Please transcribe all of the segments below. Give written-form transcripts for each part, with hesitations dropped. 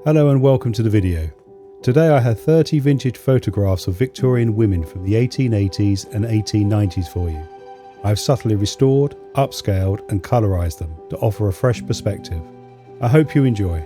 Hello and welcome to the video. Today I have 30 vintage photographs of Victorian women from the 1880s and 1890s for you. I have subtly restored, upscaled and colorised them to offer a fresh perspective. I hope you enjoy.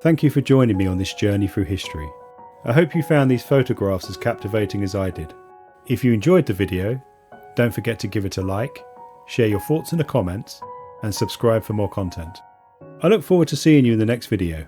Thank you for joining me on this journey through history. I hope you found these photographs as captivating as I did. If you enjoyed the video, don't forget to give it a like, share your thoughts in the comments, and subscribe for more content. I look forward to seeing you in the next video.